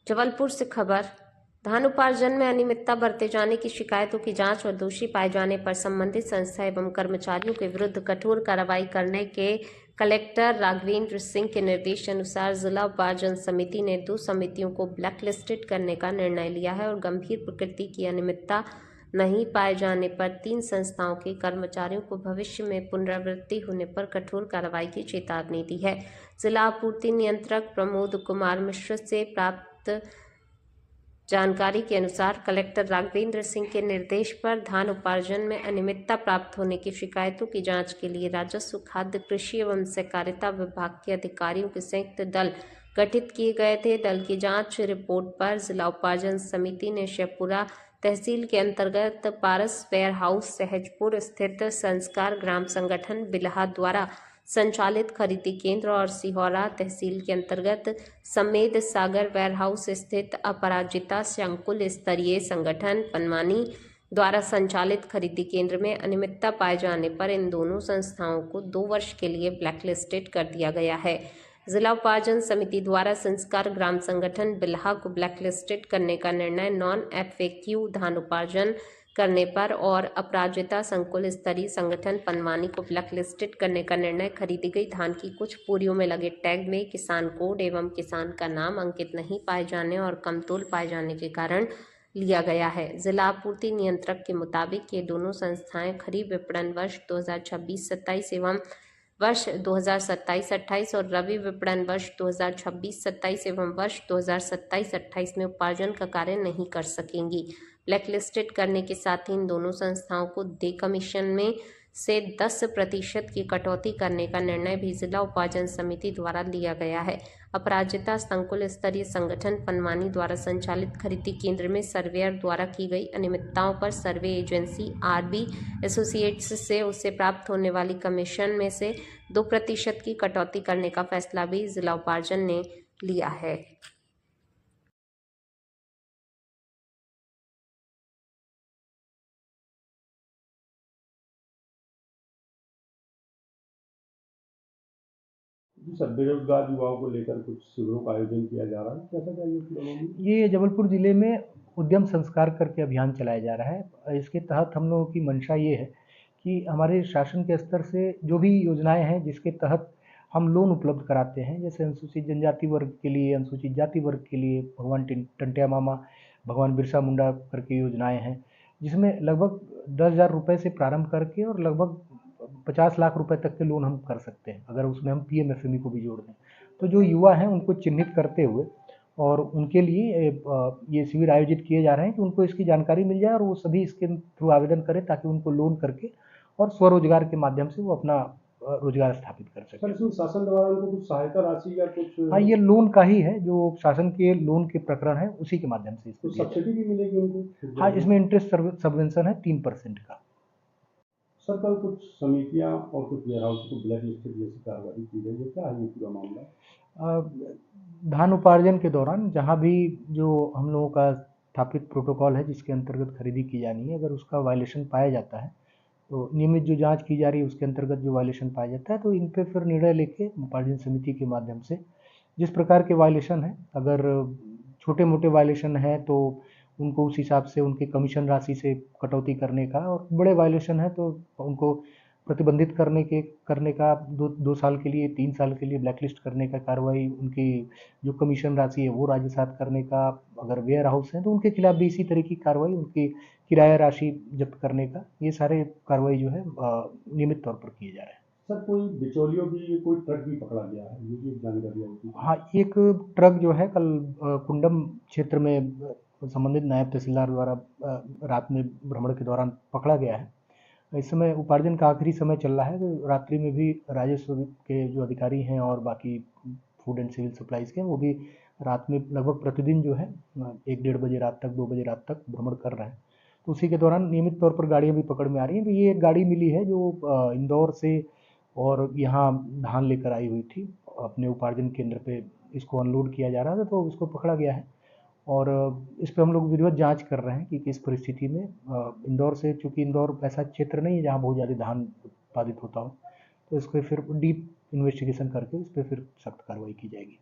जबलपुर से खबर। धान उपार्जन में अनियमितता बरते जाने की शिकायतों की जांच और दोषी पाए जाने पर संबंधित संस्था एवं कर्मचारियों के विरुद्ध कठोर कार्रवाई करने के कलेक्टर राघवेंद्र सिंह के निर्देश अनुसार जिला उपार्जन समिति ने 2 समितियों को ब्लैकलिस्टेड करने का निर्णय लिया है और गंभीर प्रकृति की अनियमितता नहीं पाए जाने पर 3 संस्थाओं के कर्मचारियों को भविष्य में पुनरावृत्ति होने पर कठोर कार्रवाई की चेतावनी दी है। जिला आपूर्ति नियंत्रक प्रमोद कुमार मिश्र से प्राप्त जानकारी के अनुसार कलेक्टर राघवेंद्र सिंह के निर्देश पर धान उपार्जन में अनियमितता प्राप्त होने की शिकायतों की जांच के लिए राजस्व, खाद्य, कृषि एवं सहकारिता विभाग के अधिकारियों के संयुक्त दल गठित किए गए थे। दल की जांच रिपोर्ट पर जिला उपार्जन समिति ने शेखपुरा तहसील के अंतर्गत पारस वेयर हाउस सहजपुर स्थित संस्कार ग्राम संगठन बिल्हा द्वारा संचालित खरीदी केंद्र और सिहोरा तहसील के अंतर्गत समेद सागर वेयरहाउस स्थित अपराजिता संकुल स्तरीय संगठन पनवानी द्वारा संचालित खरीदी केंद्र में अनियमितता पाए जाने पर इन दोनों संस्थाओं को 2 वर्ष के लिए ब्लैकलिस्टेड कर दिया गया है। जिला उपार्जन समिति द्वारा संस्कार ग्राम संगठन बिल्हा को ब्लैकलिस्टेड करने का निर्णय नॉन FAQ धान उपार्जन करने पर और अपराजिता संकुल स्तरीय संगठन पनवानी को ब्लैकलिस्टेड करने का निर्णय खरीदी गई धान की कुछ बोरियों में लगे टैग में किसान कोड एवं किसान का नाम अंकित नहीं पाए जाने और कमतोल पाए जाने के कारण लिया गया है। जिला आपूर्ति नियंत्रक के मुताबिक ये दोनों संस्थाएं खरीफ विपणन वर्ष 2026-27 एवं वर्ष 2027-28 और रबी विपणन वर्ष 2026-27 एवं वर्ष 2027-28 में उपार्जन का कार्य नहीं कर सकेंगी। ब्लैकलिस्टेड करने के साथ ही इन दोनों संस्थाओं को कमीशन में से 10% की कटौती करने का निर्णय भी जिला उपार्जन समिति द्वारा लिया गया है। अपराजिता संकुल स्तरीय संगठन पनवानी द्वारा संचालित खरीदी केंद्र में सर्वेयर द्वारा की गई अनियमितताओं पर सर्वे एजेंसी RB एसोसिएट्स से उसे प्राप्त होने वाली कमीशन में से 2% की कटौती करने का फैसला भी जिला उपार्जन ने लिया है। जी सर, बेरोजगार युवाओं को लेकर कुछ शिविरों का आयोजन किया जा रहा है, कैसा चाहिए? ये जबलपुर ज़िले में उद्यम संस्कार करके अभियान चलाया जा रहा है। इसके तहत हम लोगों की मंशा ये है कि हमारे शासन के स्तर से जो भी योजनाएं हैं जिसके तहत हम लोन उपलब्ध कराते हैं, जैसे अनुसूचित जनजाति वर्ग के लिए, अनुसूचित जाति वर्ग के लिए भगवान टंटिया मामा, भगवान बिरसा मुंडा करके योजनाएं हैं, जिसमें लगभग 10,000 रुपये से प्रारंभ करके और लगभग 50 लाख रुपए तक के लोन हम कर सकते हैं, अगर उसमें हम PMFME को भी जोड़ दें। तो जो युवा हैं उनको चिन्हित करते हुए और उनके लिए ये शिविर आयोजित किए जा रहे हैं कि उनको इसकी जानकारी मिल जाए और वो सभी इसके थ्रू आवेदन करें ताकि उनको लोन करके और स्वरोजगार के माध्यम से वो अपना रोजगार स्थापित कर सकें। सर, इसमें शासन द्वारा उनको कुछ सहायता राशि या कुछ? हाँ, ये लोन का ही है, जो शासन के लोन के प्रकरण है उसी के माध्यम से इसको सब्सिडी भी मिलेगी उनको? हाँ, इसमें इंटरेस्ट सबवेंशन है 3% का। सर, कल कुछ समितियां और कुछ वेयरहाउस को ब्लैकलिस्टेड जैसी कार्रवाई की गई है, क्या है ये पूरा मामला? धान उपार्जन के दौरान जहाँ भी जो हम लोगों का स्थापित प्रोटोकॉल है जिसके अंतर्गत खरीदी की जानी है, अगर उसका वायलेशन पाया जाता है तो नियमित जो जांच की जा रही है उसके अंतर्गत जो वायलेशन पाया जाता है तो इन पे फिर निर्णय लेके उपार्जन समिति के माध्यम से जिस प्रकार के वायलेशन है, अगर छोटे मोटे वायलेशन है तो उनको उस हिसाब से उनके कमीशन राशि से कटौती करने का, और बड़े वायलेशन है तो उनको प्रतिबंधित करने का 2 साल के लिए, 3 साल के लिए ब्लैकलिस्ट करने का कार्रवाई, उनकी जो कमीशन राशि है वो राजसात करने का, अगर वेयर हाउस है तो उनके खिलाफ भी इसी तरह की कार्रवाई, उनकी किराया राशि जब्त करने का, ये सारे कार्रवाई जो है नियमित तौर पर किए जा रहे हैं। सर, कोई बिचौलियों भी, कोई ट्रक भी पकड़ा गया है, ये भी जानकारी होती है? हाँ, एक ट्रक जो है कल कुंडम क्षेत्र में संबंधित नायब तहसीलदार द्वारा रात में भ्रमण के दौरान पकड़ा गया है। इस समय उपार्जन का आखिरी समय चल रहा है, तो रात्रि में भी राजस्व के जो अधिकारी हैं और बाकी फूड एंड सिविल सप्लाईज के, वो भी रात में लगभग प्रतिदिन जो है 1-1:30 बजे रात तक, 2 बजे रात तक भ्रमण कर रहे हैं। तो उसी के दौरान नियमित तौर पर गाड़ियाँ भी पकड़ में आ रही हैं। तो ये एक गाड़ी मिली है जो इंदौर से और यहाँ धान लेकर आई हुई थी, अपने उपार्जन केंद्र पे इसको अनलोड किया जा रहा था, तो इसको पकड़ा गया है और इस पे हम लोग विधिवत जांच कर रहे हैं कि किस परिस्थिति में इंदौर से, चूँकि इंदौर ऐसा क्षेत्र नहीं है जहाँ बहुत ज़्यादा धान उत्पादित होता हो, तो इस पर फिर डीप इन्वेस्टिगेशन करके इस पर फिर सख्त कार्रवाई की जाएगी।